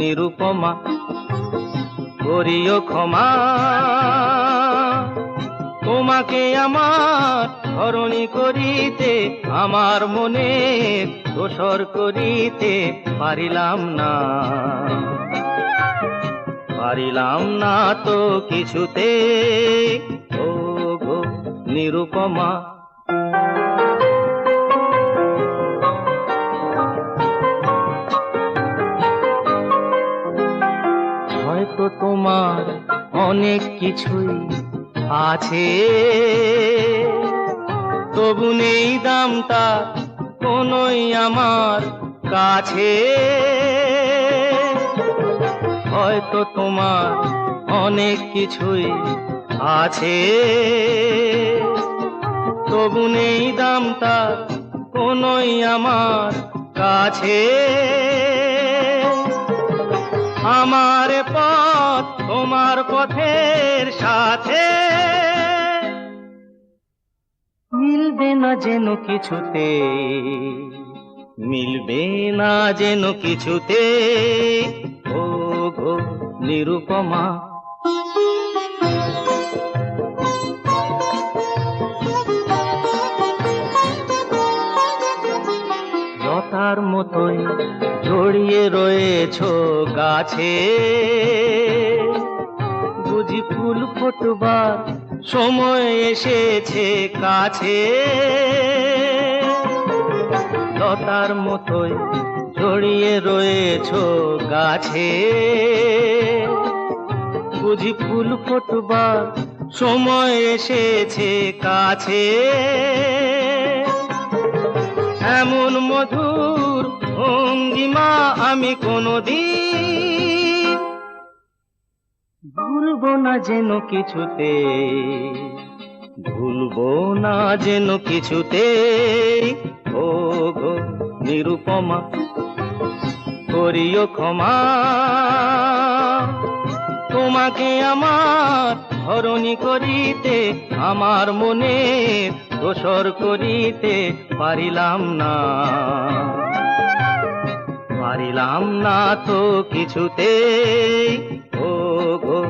নিরুপমা করিও ক্ষমা। তোমাকে আমার ধরণী করিতে আমার মনে দোসর করিতে পারিলাম না, পারিলাম না তো কিছুতে ও গো নিরুপমা। হয়তো তোমার অনেক কিছুই আছে, তবু নেই দামটা কোনোই আমার কাছে। হয়তো তোমার অনেক কিছুই আছে, তবু নেই দামটা কোনোই আমার কাছে। আমার পথ তোমার পথের সাথে মিলবে না যেন কিছুতে, মিলবে না যেন কিছুতে ও গো নিরুপমা। লতার মতোই জড়িয়ে রয়েছো গাছে, বুঝি ফুল ফোটবার সময় এসেছে কাছে। লতার মতোই জড়িয়ে রয়েছো গাছে, বুঝি ফুল ফোটবার সময় এসেছে কাছে। এমন মধুর ভঙ্গিমা আমি কোনদিন ভুলবো না যেন কিছুতে, ভুলবো না যেন কিছুতে ও গো নিরুপমা করিও ক্ষমা। তোমাকে আমার ধরণী করিতে আমার মনে দোসর করিতে পারিলাম না, পারিলাম না তো কিছুতে ও গো